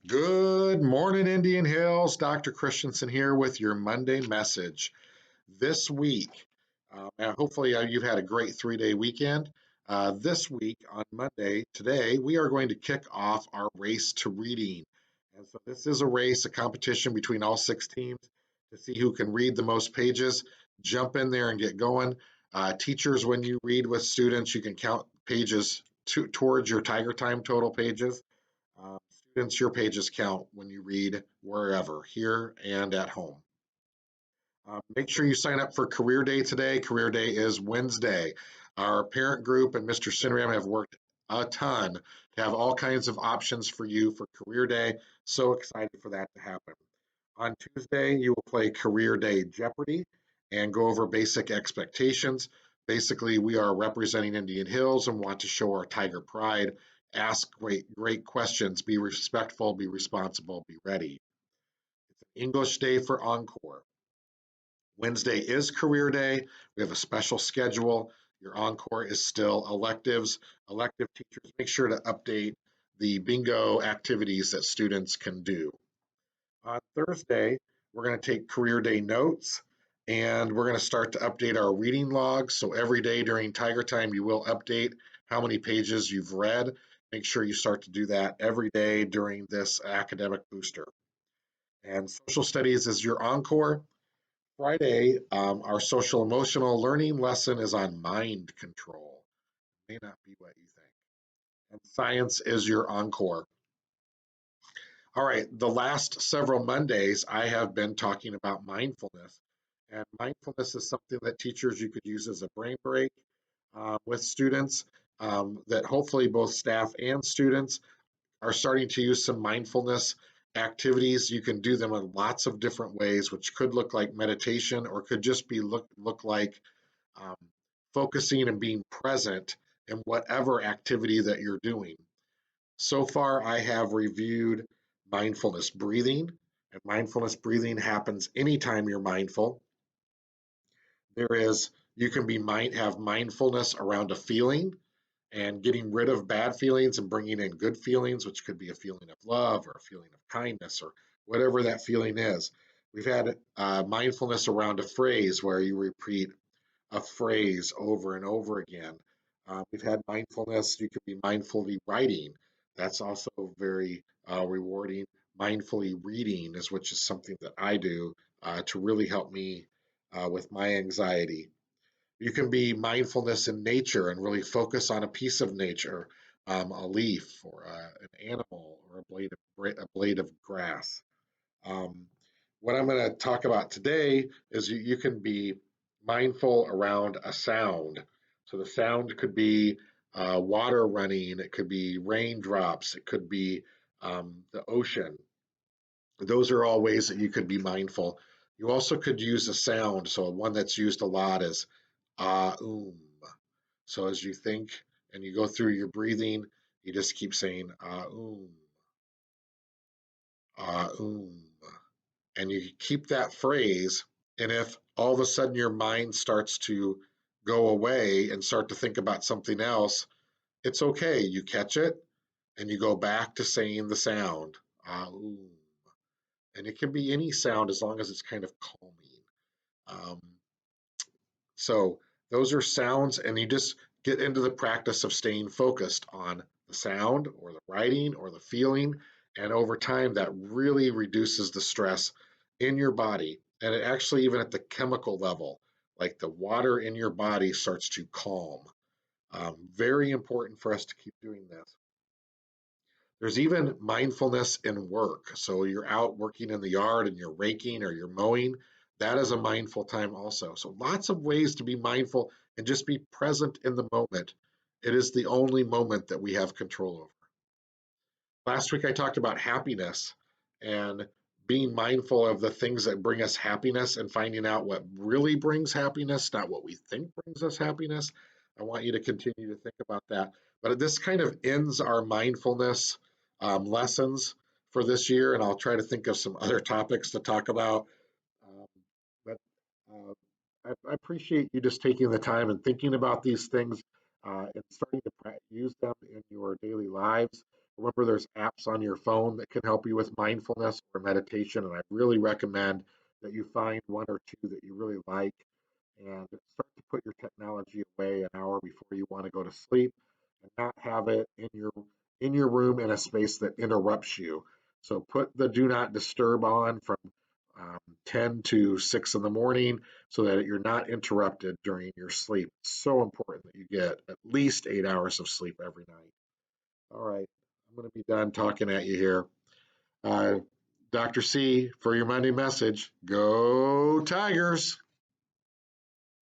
Good morning, Indian Hills. Dr. Christensen here with your Monday message. This week, and hopefully you've had a great 3-day weekend. This week on Monday, today, we are going to kick off our race to reading. And so this is a race, a competition between all 6 teams to see who can read the most pages. Jump in there and get going. Teachers, when you read with students, you can count pages towards your Tiger Time total pages. Students, your pages count when you read wherever, here and at home. Make sure you sign up for Career Day today. Career Day is Wednesday. Our parent group and Mr. Sinram have worked a ton to have all kinds of options for you for Career Day. So excited for that to happen. On Tuesday, you will play Career Day Jeopardy and go over basic expectations. Basically, we are representing Indian Hills and want to show our Tiger pride. Ask great questions. Be respectful, be responsible, be ready. It's an English day for Encore. Wednesday is Career Day. We have a special schedule. Your Encore is still electives. Elective teachers, make sure to update the bingo activities that students can do. On Thursday, we're going to take Career Day notes and we're going to start to update our reading logs. So every day during Tiger Time, you will update how many pages you've read. Make sure you start to do that every day during this academic booster. And social studies is your encore. Friday, our social emotional learning lesson is on mind control. May not be what you think. And science is your encore. All right, the last several Mondays, I have been talking about mindfulness. And mindfulness is something that teachers you could use as a brain break with students, that hopefully both staff and students are starting to use some mindfulness activities. You can do them in lots of different ways, which could look like meditation or could just be look like um, focusing and being present in whatever activity that you're doing. So far, I have reviewed mindfulness breathing, and mindfulness breathing happens anytime you're mindful. You can have mindfulness around a feeling and getting rid of bad feelings and bringing in good feelings, which could be a feeling of love or a feeling of kindness or whatever that feeling is. We've had mindfulness around a phrase where you repeat a phrase over and over again. We've had mindfulness, you could be mindfully writing. That's also very rewarding. Mindfully reading is which is something that I do to really help me with my anxiety. You can be mindfulness in nature and really focus on a piece of nature, a leaf or an animal or a blade of grass. Um, what I'm going to talk about today is you can be mindful around a sound. So the sound could be water running, it could be raindrops, it could be the ocean. Those are all ways that you could be mindful. You also could use a sound. So one that's used a lot is ah. So as you think and you go through your breathing, you just keep saying ah. And you keep that phrase. And if all of a sudden your mind starts to go away and start to think about something else, it's okay. You catch it and you go back to saying the sound ah. And it can be any sound as long as it's kind of calming. Um, so those are sounds, and you just get into the practice of staying focused on the sound or the writing or the feeling. And over time, that really reduces the stress in your body. And it actually, even at the chemical level, like the water in your body starts to calm. Very important for us to keep doing this. There's even mindfulness in work. So you're out working in the yard and you're raking or you're mowing. That is a mindful time also. So lots of ways to be mindful and just be present in the moment. It is the only moment that we have control over. Last week I talked about happiness and being mindful of the things that bring us happiness and finding out what really brings happiness, not what we think brings us happiness. I want you to continue to think about that. But this kind of ends our mindfulness lessons for this year, and I'll try to think of some other topics to talk about. Um, but I appreciate you just taking the time and thinking about these things and starting to use them in your daily lives. Remember, there's apps on your phone that can help you with mindfulness or meditation, and I really recommend that you find one or two that you really like and start to put your technology away an hour before you want to go to sleep and not have it in your room in a space that interrupts you. So put the do not disturb on from 10 to 6 in the morning so that you're not interrupted during your sleep. It's so important that you get at least 8 hours of sleep every night. All right, I'm going to be done talking at you here. Uh, Dr. C, for your Monday message, go Tigers.